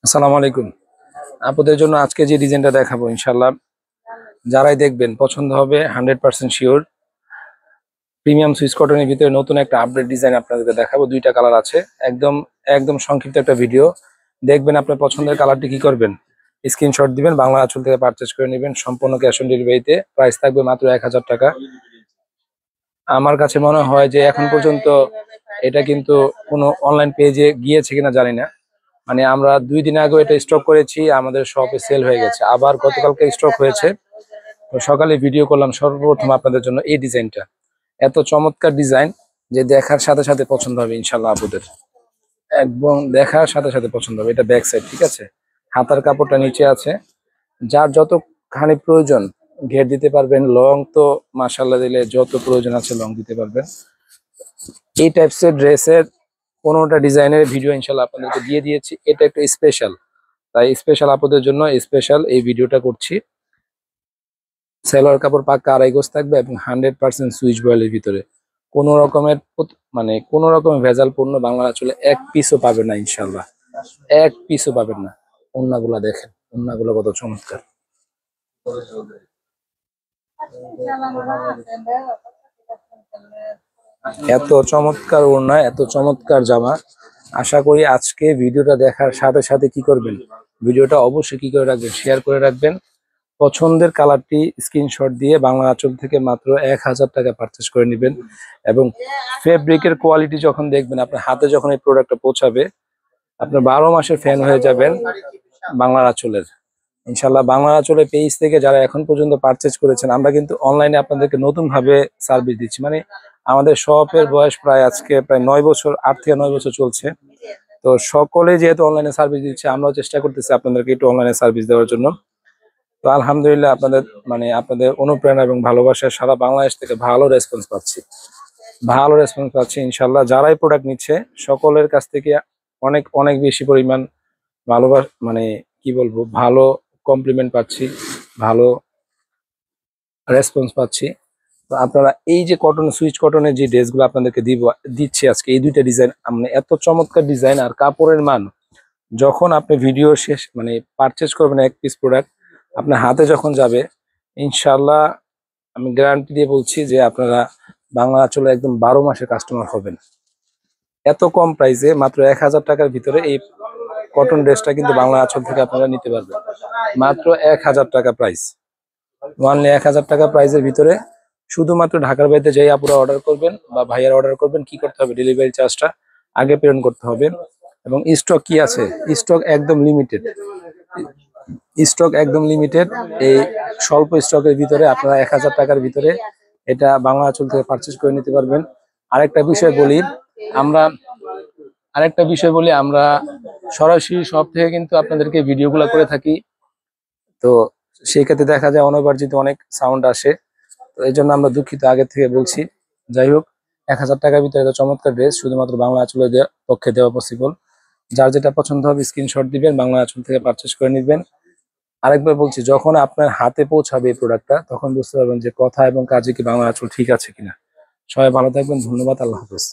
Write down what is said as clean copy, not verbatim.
আসসালামু আলাইকুম। আপনাদের জন্য আজকে যে ডিজাইনটা দেখাবো ইনশাল্লাহ যারাই দেখবেন পছন্দ হবে 100% শিওর। প্রিমিয়াম সুইস কটনের ভিতরে নতুন একটা আপডেট ডিজাইন আপনাদেরকে দেখাবো। দুইটা কালার আছে। একদম একদম সংক্ষিপ্ত একটা ভিডিও দেখবেন। আপনার পছন্দের কালারটি কি করবেন, স্ক্রিনশট দিবেন, বাংলা আঁচল থেকে পারচেজ করে নেবেন সম্পূর্ণ ক্যাশ অন ডেলিভারিতে। প্রাইস থাকবে মাত্র 1000 টাকা। আমার কাছে মনে হয় যে এখন পর্যন্ত এটা কিন্তু কোনো অনলাইন পেজে গিয়েছে কিনা জানি না। মানে আমরা 2 দিন আগে এটা স্টক করেছি, আমাদের শপে সেল হয়ে গেছে। আবার গতকালকে স্টক হয়েছে, তো সকালে ভিডিও করলাম সর্বপ্রথম আপনাদের জন্য এই ডিজাইনটা। এত চমৎকার ডিজাইন যে দেখার সাথে সাথে পছন্দ হবে ইনশাল্লাহ আপনাদের। একদম দেখার সাথে সাথে পছন্দ হবে। এটা ব্যাক সাইড, ঠিক আছে। হাতার কাপড়টা নিচে আছে। যার যতখানি প্রয়োজন ঘের দিতে পারবেন। লং তো মাশাআল্লাহ দিলে যত প্রয়োজন আছে লং দিতে পারবেন। এই টাইপসের ড্রেসের কোনোটা ডিজাইনের ভিডিও ইনশাল্লাহ আপনাদেরকে দিয়ে দিয়েছি। এটা একটু স্পেশাল, তাই স্পেশাল আপনাদের জন্য স্পেশাল এই ভিডিওটা করছি। সেলোয়ার কাপড় পাক্কা 2.5 গজ থাকবে এবং 100% সুইচ বয়েলের ভিতরে। কোনো রকমের মানে কোনো রকমের ভেজাল পণ্য বাংলা আঁচলে এক পিসও পাবেন না ইনশাল্লাহ, এক পিসও পাবেন না। ওড়নাগুলা দেখেন, ওড়নাগুলো কত চমৎকার। এত চমৎকার ওড়না, এত চমৎকার জামা। আশা করি আজকে ভিডিওটা দেখার সাথে সাথে কি করবেন, ভিডিওটা অবশ্যই কি করে রাখবেন, শেয়ার করে রাখবেন। পছন্দের কালারটি স্ক্রিনশট দিয়ে বাংলা আঁচল থেকে মাত্র 1000 টাকা পারচেস করে নেবেন। এবং ফেব্রিকের কোয়ালিটি যখন দেখবেন, আপনার হাতে যখন এই প্রোডাক্টটা পৌঁছাবে, আপনার 12 মাসের ফ্যান হয়ে যাবেন বাংলা আঁচলের। ইনশাল্লাহ বাংলা আঁচলের পেজ থেকে যারা এখন পর্যন্ত পারচেজ করেছেন, আমরা কিন্তু অনলাইনে আপনাদেরকে নতুন ভাবে সার্ভিস দিচ্ছি। মানে আমাদের শপের বয়স প্রায় আজকে প্রায় 9 বছর, 8 থেকে 9 বছর চলছে। তো সকলে যেহেতু অনলাইনে সার্ভিস দিচ্ছে, আমরাও চেষ্টা করতেছি আপনাদেরকে একটু অনলাইনে সার্ভিস দেওয়ার জন্য। তো আলহামদুলিল্লাহ আপনাদের আপনাদের অনুপ্রেরণা এবং ভালোবাসায় সারা বাংলাদেশ থেকে ভালো রেসপন্স পাচ্ছি, ভালো রেসপন্স পাচ্ছি ইনশাল্লাহ। যারাই প্রোডাক্ট নিচ্ছে সকলের কাছ থেকে অনেক অনেক বেশি পরিমাণ ভালোবাসা, মানে কি বলবো, ভালো কমপ্লিমেন্ট পাচ্ছি, ভালো রেসপন্স পাচ্ছি। তো আপনারা এই যে কটন সুইচ কটনের যে ড্রেসগুলো আপনাদেরকে দিচ্ছি আজকে, এই দুইটা ডিজাইন মানে এত চমৎকার ডিজাইন আর কাপড়ের মান। যখন আপনি ভিডিও শেষ মানে পারচেজ করবেন এক পিস প্রোডাক্ট, আপনার হাতে যখন যাবে ইনশাল্লাহ আমি গ্যারান্টি দিয়ে বলছি যে আপনারা বাংলা আঁচলে একদম 12 মাসের কাস্টমার হবেন। এত কম প্রাইসে মাত্র 1000 টাকার ভিতরে এই কটন ড্রেসটা কিন্তু বাংলা আঁচল থেকে আপনারা নিতে পারবেন। মাত্র 1000 টাকা প্রাইস, ওয়ানলি 1000 টাকা প্রাইসের ভিতরে। শুধুমাত্র ঢাকার বাইরে যাই আপুরা অর্ডার করবেন বা ভাইয়ার অর্ডার করবেন, কি করতে হবে, ডেলিভারি চার্জটা আগে প্রেরণ করতে হবে। এবং স্টক কি আছে, স্টক একদম লিমিটেড, স্টক একদম লিমিটেড। এই স্বল্প স্টকের ভিতরে আপনারা 1000 টাকার ভিতরে এটা বাংলা আঁচল থেকে পারচেজ করে নিতে পারবেন। আরেকটা বিষয় বলি, আমরা আমরা সরাসরি শপ থেকে কিন্তু আপনাদেরকে ভিডিওগুলো করে থাকি। তো সেই ক্ষেত্রে দেখা যায় অনবর্জিত অনেক সাউন্ড আসে, তো এই জন্য আমরা দুঃখিত, আগে থেকে বলছি। যাই হোক, 1000 টাকার ভিতরে এত চমৎকার ড্রেস শুধুমাত্র বাংলা আঁচলের পক্ষে দেওয়া পসিবল। যার যেটা পছন্দ হবে স্ক্রিনশট দিবেন, বাংলা আঁচল থেকে পারচেজ করে নিবেন। আরেকবার বলছি, যখন আপনার হাতে পৌঁছাবে এই প্রোডাক্টটা, তখন বুঝতে পারবেন যে কথা এবং কাজে কি বাংলা আঁচল ঠিক আছে কিনা। সবাই ভালো থাকবেন, ধন্যবাদ, আল্লাহ হাফেজ।